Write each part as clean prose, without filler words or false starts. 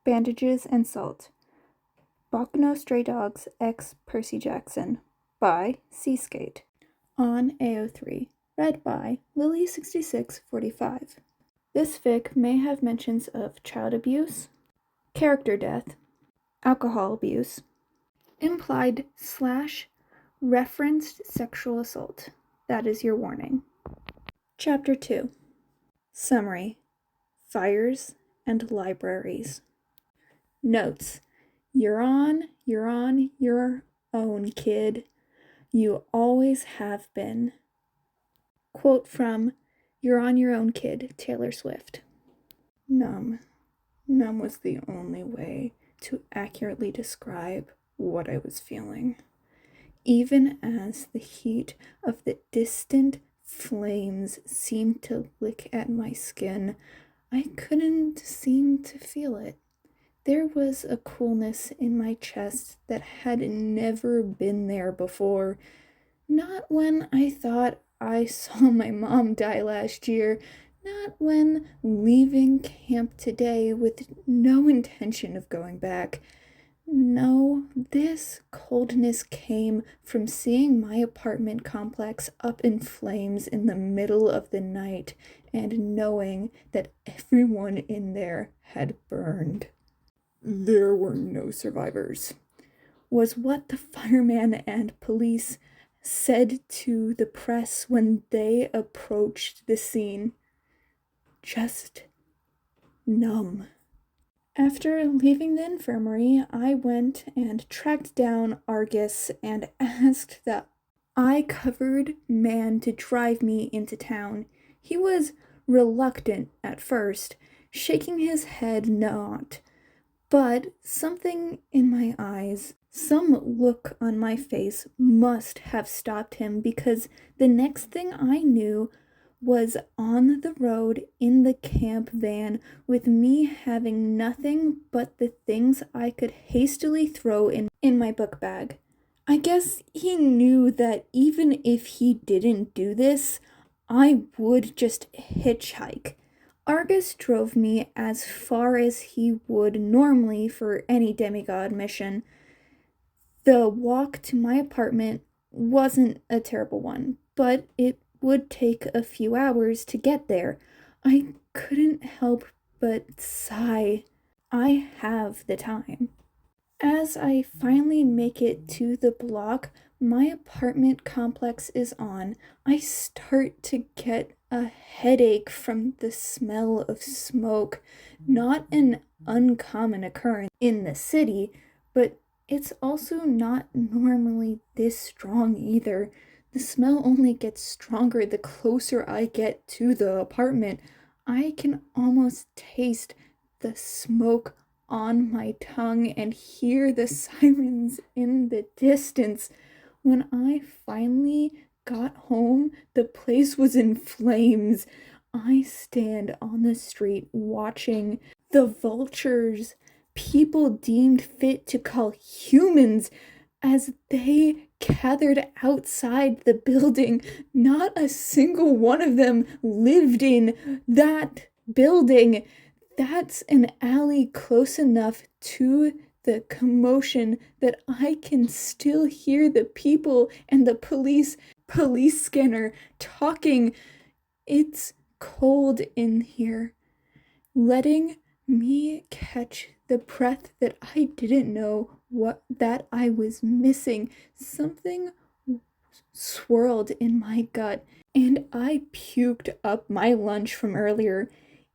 Bandages and Salt, Boccano Stray Dogs X Percy Jackson by SeaSkate, on AO3, read by Lily6645. This fic may have mentions of child abuse, character death, alcohol abuse, implied/referenced sexual assault. That is your warning. Chapter 2. Summary: Fires and Libraries. Notes: You're on your own, kid. You always have been. Quote from You're on Your Own, Kid, Taylor Swift. Numb. Numb was the only way to accurately describe what I was feeling. Even as the heat of the distant flames seemed to lick at my skin, I couldn't seem to feel it. There was a coolness in my chest that had never been there before. Not when I thought I saw my mom die last year, not when leaving camp today with no intention of going back. No, this coldness came from seeing my apartment complex up in flames in the middle of the night and knowing that everyone in there had burned. There were no survivors, was what the fireman and police said to the press when they approached the scene. Just numb. After leaving the infirmary, I went and tracked down Argus and asked that eye-covered man to drive me into town. He was reluctant at first, shaking his head not. But something in my eyes, some look on my face must have stopped him, because the next thing I knew was on the road in the camp van with me having nothing but the things I could hastily throw in my book bag. I guess he knew that even if he didn't do this, I would just hitchhike. Argus drove me as far as he would normally for any demigod mission. The walk to my apartment wasn't a terrible one, but it would take a few hours to get there. I couldn't help but sigh. I have the time. As I finally make it to the block my apartment complex is on, I start to get a headache from the smell of smoke. Not an uncommon occurrence in the city, but it's also not normally this strong either. The smell only gets stronger the closer I get to the apartment. I can almost taste the smoke on my tongue and hear the sirens in the distance. When I finally got home, the place was in flames. I stand on the street watching the vultures people deemed fit to call humans as they gathered outside the building. Not a single one of them lived in that building. That's an alley close enough to the commotion that I can still hear the people and the police scanner talking. It's cold in here, letting me catch the breath that I didn't know that I was missing. Something swirled in my gut, and I puked up my lunch from earlier.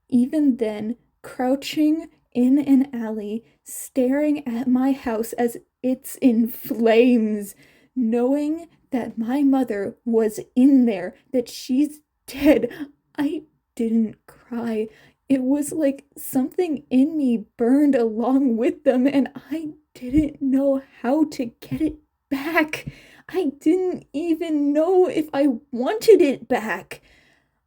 Even then, crouching in an alley, staring at my house as it's in flames, knowing that my mother was in there, that she's dead, I didn't cry. It was like something in me burned along with them, and I didn't know how to get it back. I didn't even know if I wanted it back.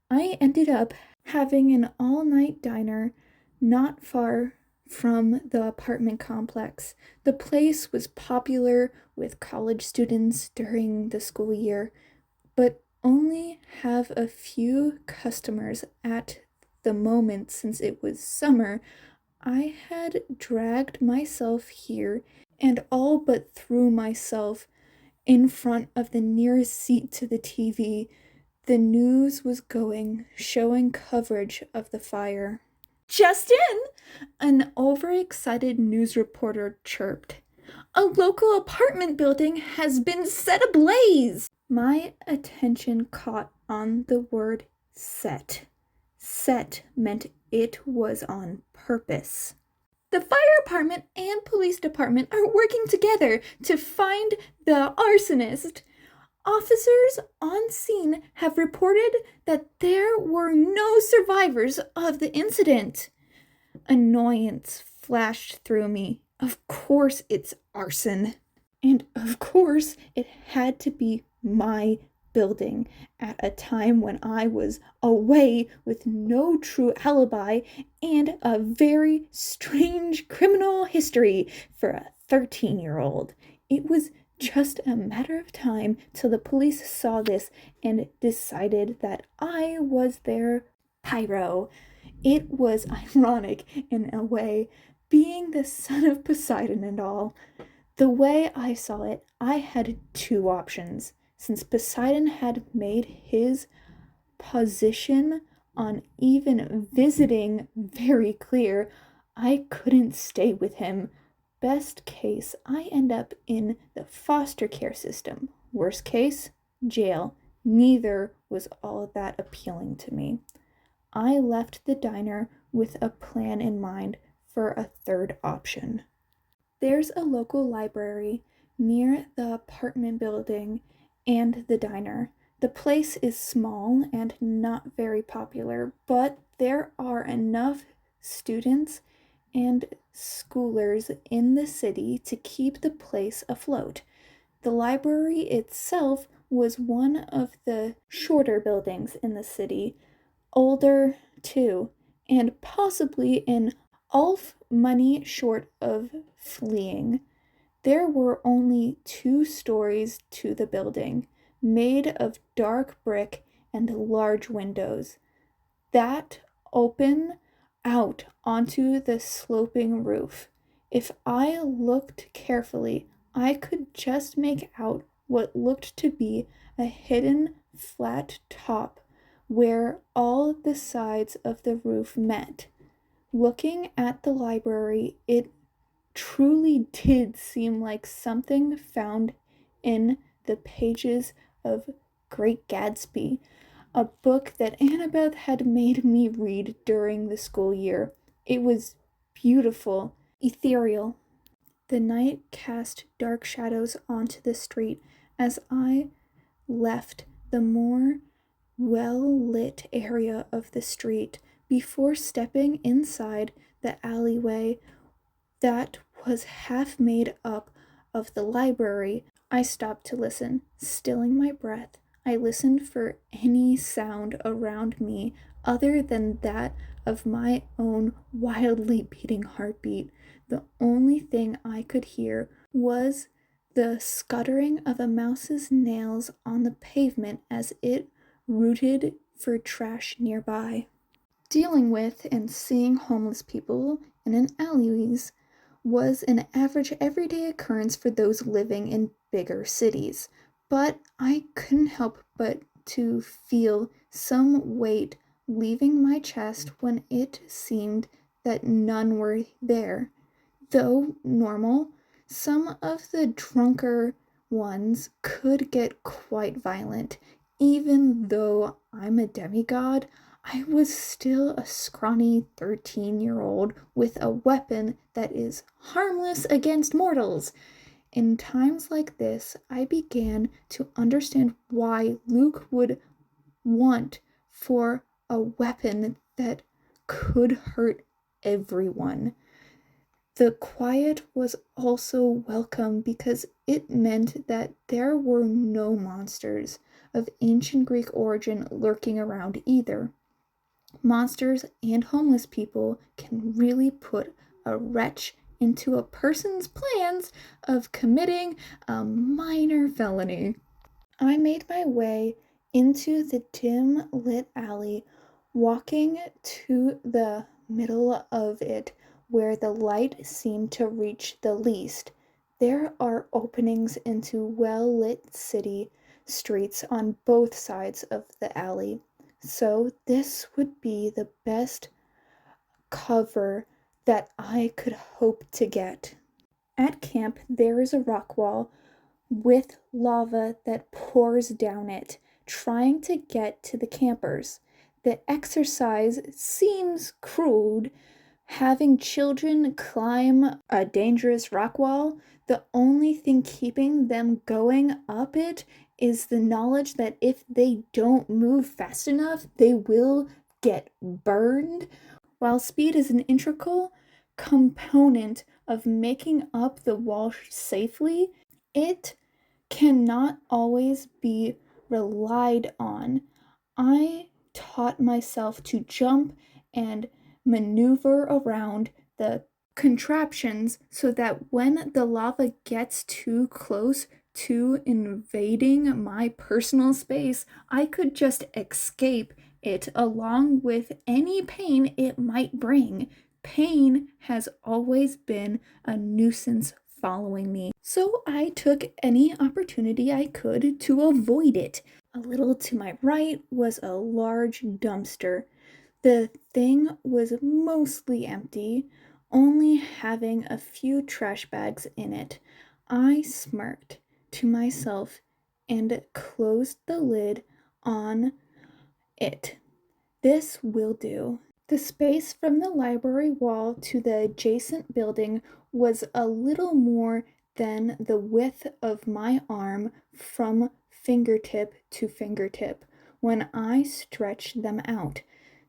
I ended up having an all-night diner not far from the apartment complex. The place was popular with college students during the school year, but only have a few customers at the moment since it was summer. I had dragged myself here and all but threw myself in front of the nearest seat to the TV. The news was going, showing coverage of the fire. "Just in!" an overexcited news reporter chirped. "A local apartment building has been set ablaze!" My attention caught on the word set. Set meant it was on purpose. "The fire department and police department are working together to find the arsonist. Officers on scene have reported that there were no survivors of the incident." Annoyance flashed through me. Of course it's arson. And of course it had to be my building at a time when I was away with no true alibi and a very strange criminal history for a 13-year-old. It was just a matter of time till the police saw this and decided that I was their pyro. It was ironic in a way, being the son of Poseidon and all. The way I saw it, I had two options. Since Poseidon had made his position on even visiting very clear, I couldn't stay with him. Best case, I end up in the foster care system. Worst case, jail. Neither was all that appealing to me. I left the diner with a plan in mind for a third option. There's a local library near the apartment building and the diner. The place is small and not very popular, but there are enough students and schoolers in the city to keep the place afloat. The library itself was one of the shorter buildings in the city, older too, and possibly in Ulf money short of fleeing. There were only 2 stories to the building, made of dark brick and large windows that open out onto the sloping roof. If I looked carefully, I could just make out what looked to be a hidden flat top where all the sides of the roof met. Looking at the library, it truly did seem like something found in the pages of Great Gatsby, a book that Annabeth had made me read during the school year. It was beautiful, ethereal. The night cast dark shadows onto the street as I left the more well-lit area of the street before stepping inside the alleyway that was half made up of the library. I stopped to listen, stilling my breath. I listened for any sound around me other than that of my own wildly beating heartbeat. The only thing I could hear was the scuttering of a mouse's nails on the pavement as it rooted for trash nearby. Dealing with and seeing homeless people in an alleyways was an average everyday occurrence for those living in bigger cities, but I couldn't help but to feel some weight leaving my chest when it seemed that none were there. Though normal, some of the drunker ones could get quite violent. Even though I'm a demigod, I was still a scrawny 13-year-old with a weapon that is harmless against mortals. In times like this, I began to understand why Luke would want for a weapon that could hurt everyone. The quiet was also welcome because it meant that there were no monsters of ancient Greek origin lurking around either. Monsters and homeless people can really put a wretch into a person's plans of committing a minor felony. I made my way into the dim lit alley, walking to the middle of it where the light seemed to reach the least. There are openings into well-lit city streets on both sides of the alley, so this would be the best cover that I could hope to get. At camp, there is a rock wall with lava that pours down it, trying to get to the campers. The exercise seems crude, having children climb a dangerous rock wall. The only thing keeping them going up it is the knowledge that if they don't move fast enough, they will get burned. While speed is an integral component of making up the wall safely, it cannot always be relied on. I taught myself to jump and maneuver around the contraptions so that when the lava gets too close to invading my personal space, I could just escape it along with any pain it might bring. Pain has always been a nuisance following me, so I took any opportunity I could to avoid it. A little to my right was a large dumpster. The thing was mostly empty, only having a few trash bags in it. I smirked to myself and closed the lid on it. This will do. The space from the library wall to the adjacent building was a little more than the width of my arm from fingertip to fingertip when I stretched them out.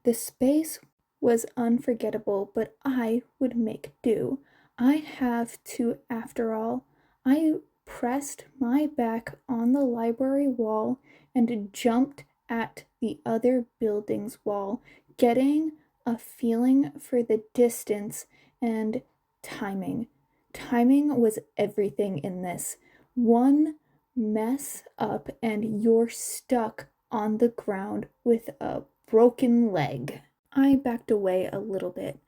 The space was unforgettable, but I would make do. I have to, after all. I pressed my back on the library wall and jumped at the other building's wall, getting a feeling for the distance and timing. Timing was everything in this. One mess up and you're stuck on the ground with a broken leg. I backed away a little bit,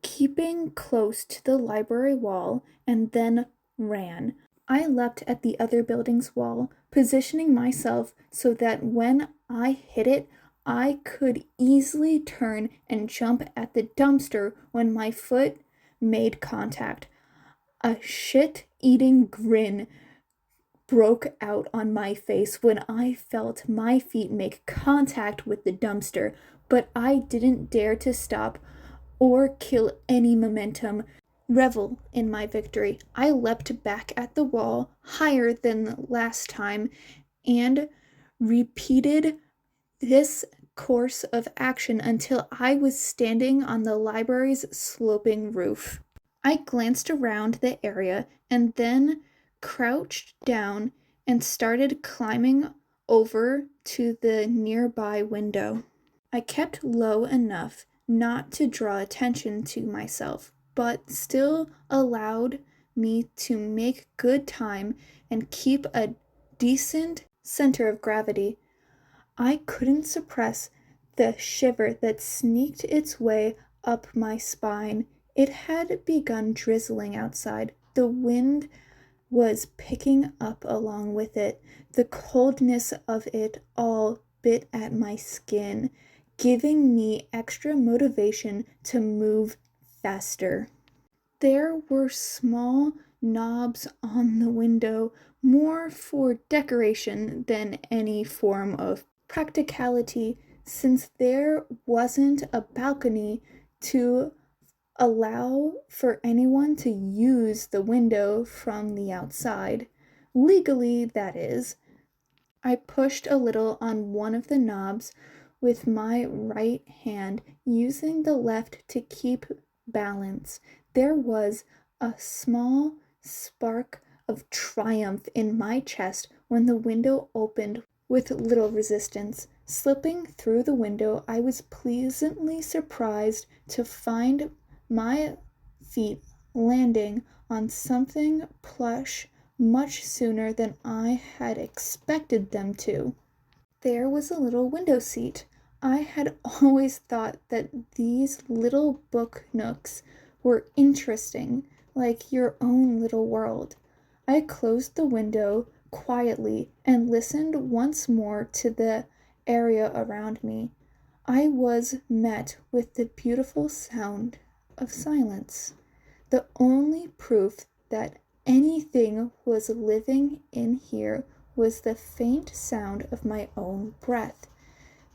keeping close to the library wall, and then ran. I leapt at the other building's wall, positioning myself so that when I hit it, I could easily turn and jump at the dumpster when my foot made contact. A shit-eating grin broke out on my face when I felt my feet make contact with the dumpster, but I didn't dare to stop or kill any momentum. Revel in my victory. I leapt back at the wall higher than last time and repeated this course of action until I was standing on the library's sloping roof. I glanced around the area and then crouched down and started climbing over to the nearby window. I kept low enough not to draw attention to myself, but still allowed me to make good time and keep a decent center of gravity. I couldn't suppress the shiver that sneaked its way up my spine. It had begun drizzling outside. The wind was picking up along with it. The coldness of it all bit at my skin, giving me extra motivation to move faster. There were small knobs on the window, more for decoration than any form of practicality, since there wasn't a balcony to allow for anyone to use the window from the outside. Legally, that is. I pushed a little on one of the knobs with my right hand, using the left to keep balance. There was a small spark of triumph in my chest when the window opened with little resistance. Slipping through the window, I was pleasantly surprised to find my feet landing on something plush much sooner than I had expected them to. There was a little window seat. I had always thought that these little book nooks were interesting, like your own little world. I closed the window quietly and listened once more to the area around me. I was met with the beautiful sound of silence, the only proof that anything was living in here was the faint sound of my own breath,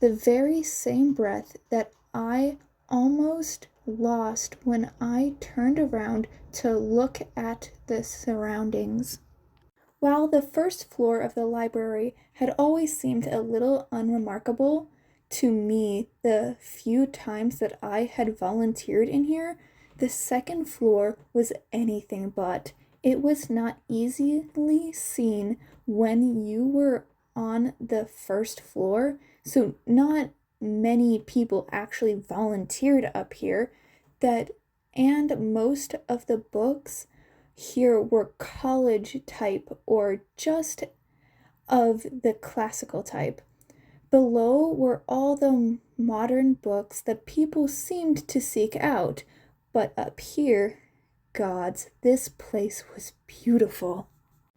the very same breath that I almost lost when I turned around to look at the surroundings. While the first floor of the library had always seemed a little unremarkable to me the few times that I had volunteered in here, the second floor was anything but. It was not easily seen when you were on the first floor, so not many people actually volunteered up here, and most of the books here were college type or just of the classical type. Below were all the modern books that people seemed to seek out, but up here, gods, this place was beautiful.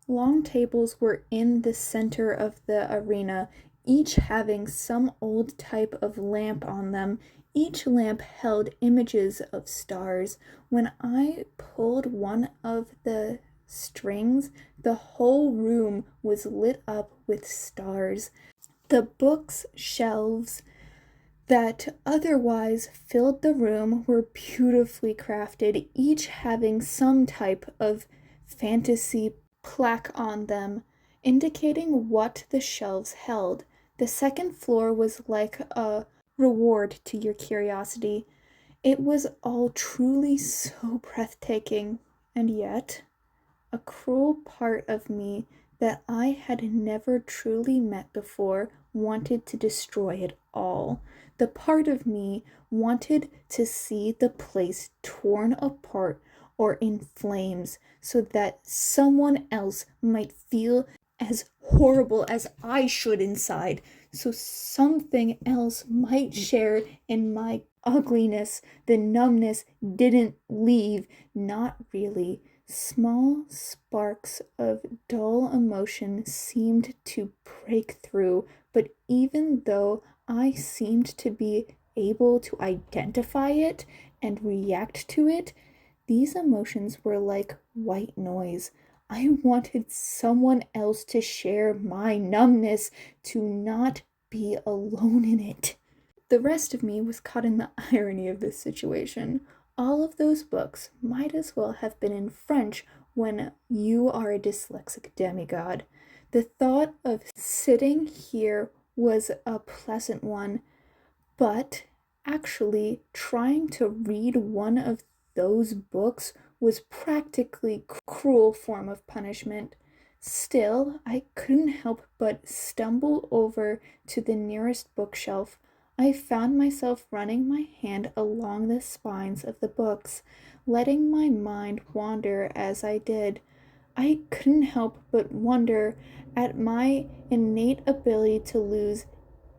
Long tables were in the center of the arena, each having some old type of lamp on them. Each lamp held images of stars. When I pulled one of the strings, the whole room was lit up with stars. The books shelves that otherwise filled the room were beautifully crafted, each having some type of fantasy plaque on them, indicating what the shelves held. The second floor was like a reward to your curiosity. It was all truly so breathtaking, and yet a cruel part of me that I had never truly met before wanted to destroy it all. The part of me wanted to see the place torn apart or in flames so that someone else might feel as horrible as I should inside, so something else might share in my ugliness. The numbness didn't leave, not really. Small sparks of dull emotion seemed to break through, but even though I seemed to be able to identify it and react to it, these emotions were like white noise. I wanted someone else to share my numbness, to not be alone in it. The rest of me was caught in the irony of this situation. All of those books might as well have been in French when you are a dyslexic demigod. The thought of sitting here was a pleasant one, but actually trying to read one of those books was practically a cruel form of punishment. Still, I couldn't help but stumble over to the nearest bookshelf. I found myself running my hand along the spines of the books, letting my mind wander as I did. I couldn't help but wonder at my innate ability to lose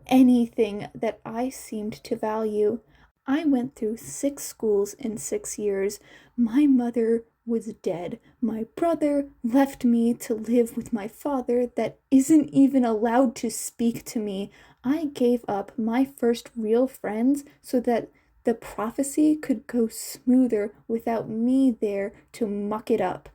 anything that I seemed to value. I went through 6 schools in 6 years. My mother was dead. My brother left me to live with my father that isn't even allowed to speak to me. I gave up my first real friends so that the prophecy could go smoother without me there to muck it up.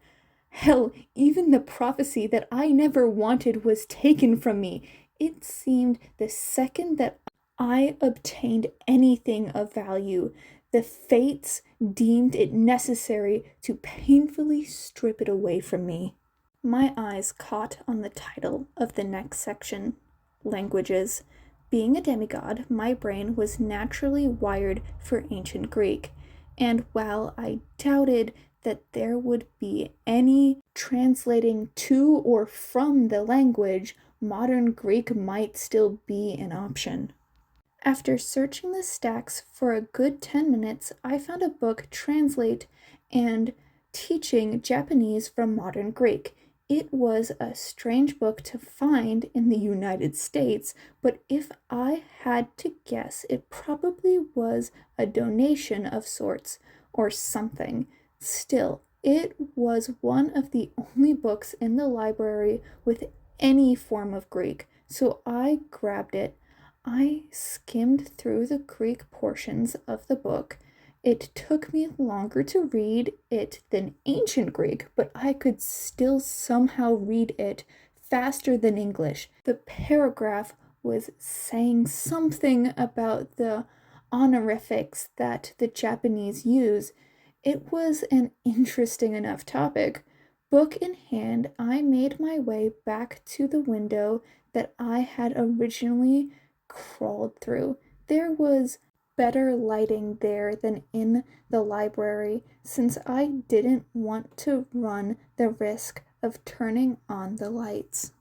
Hell, even the prophecy that I never wanted was taken from me. It seemed the second that I obtained anything of value, the fates deemed it necessary to painfully strip it away from me. My eyes caught on the title of the next section, Languages. Being a demigod, my brain was naturally wired for ancient Greek, and while I doubted that there would be any translating to or from the language, modern Greek might still be an option. After searching the stacks for a good 10 minutes, I found a book translate and teaching Japanese from modern Greek. It was a strange book to find in the United States, but if I had to guess, it probably was a donation of sorts. or something. Still, it was one of the only books in the library with any form of Greek, so I grabbed it. I skimmed through the Greek portions of the book. It took me longer to read it than ancient Greek, but I could still somehow read it faster than English. The paragraph was saying something about the honorifics that the Japanese use. It was an interesting enough topic. Book in hand, I made my way back to the window that I had originally crawled through. There was better lighting there than in the library, since I didn't want to run the risk of turning on the lights.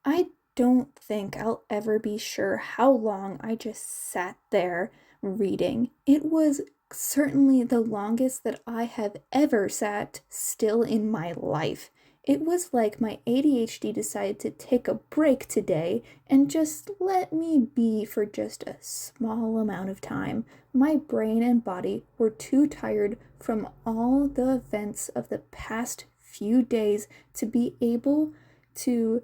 I don't think I'll ever be sure how long I just sat there reading. It was certainly the longest that I have ever sat still in my life. It was like my ADHD decided to take a break today and just let me be for just a small amount of time. My brain and body were too tired from all the events of the past few days to be able to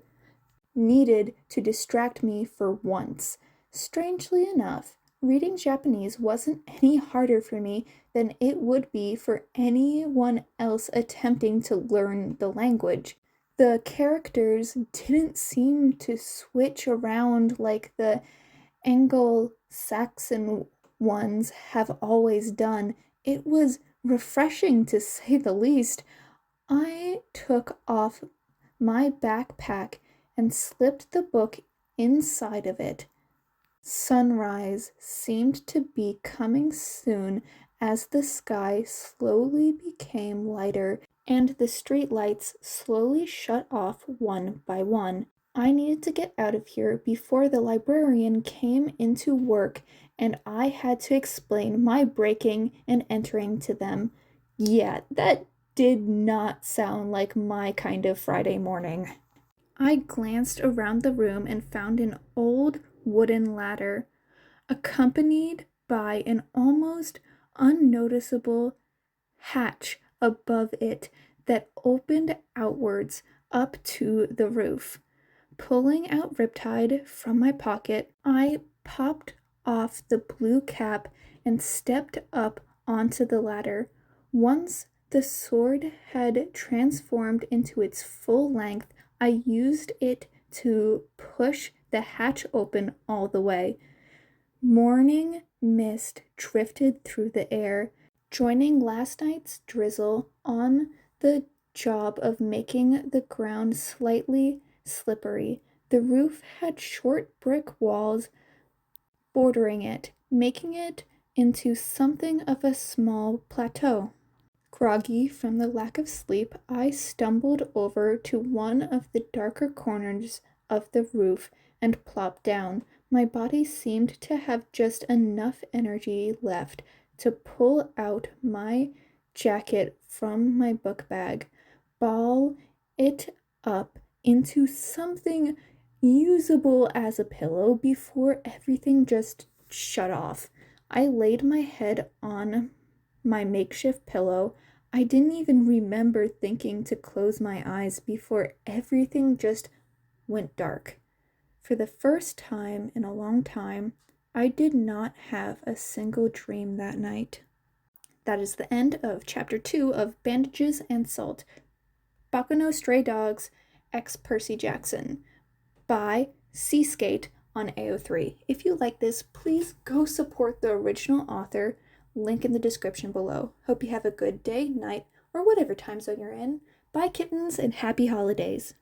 needed to distract me for once. Strangely enough, reading Japanese wasn't any harder for me than it would be for anyone else attempting to learn the language. The characters didn't seem to switch around like the Anglo-Saxon ones have always done. It was refreshing to say the least. I took off my backpack and slipped the book inside of it. Sunrise seemed to be coming soon as the sky slowly became lighter and the street lights slowly shut off one by one. I needed to get out of here before the librarian came into work, and I had to explain my breaking and entering to them. Yeah, that did not sound like my kind of Friday morning. I glanced around the room and found an old wooden ladder, accompanied by an almost unnoticeable hatch above it that opened outwards up to the roof. Pulling out Riptide from my pocket, I popped off the blue cap and stepped up onto the ladder. Once the sword had transformed into its full length, I used it to push the hatch open all the way. Morning mist drifted through the air, joining last night's drizzle on the job of making the ground slightly slippery. The roof had short brick walls bordering it, making it into something of a small plateau. Groggy from the lack of sleep, I stumbled over to one of the darker corners of the roof and plopped down. My body seemed to have just enough energy left to pull out my jacket from my book bag, ball it up into something usable as a pillow before everything just shut off. I laid my head on my makeshift pillow. I didn't even remember thinking to close my eyes before everything just went dark. For the first time in a long time, I did not have a single dream that night. That is the end of Chapter 2 of Bandages and Salt, Bakuno Stray Dogs X Percy Jackson, by SeaSkate on AO3. If you like this, please go support the original author. Link in the description below. Hope you have a good day, night, or whatever time zone you're in. Bye, kittens, and happy holidays.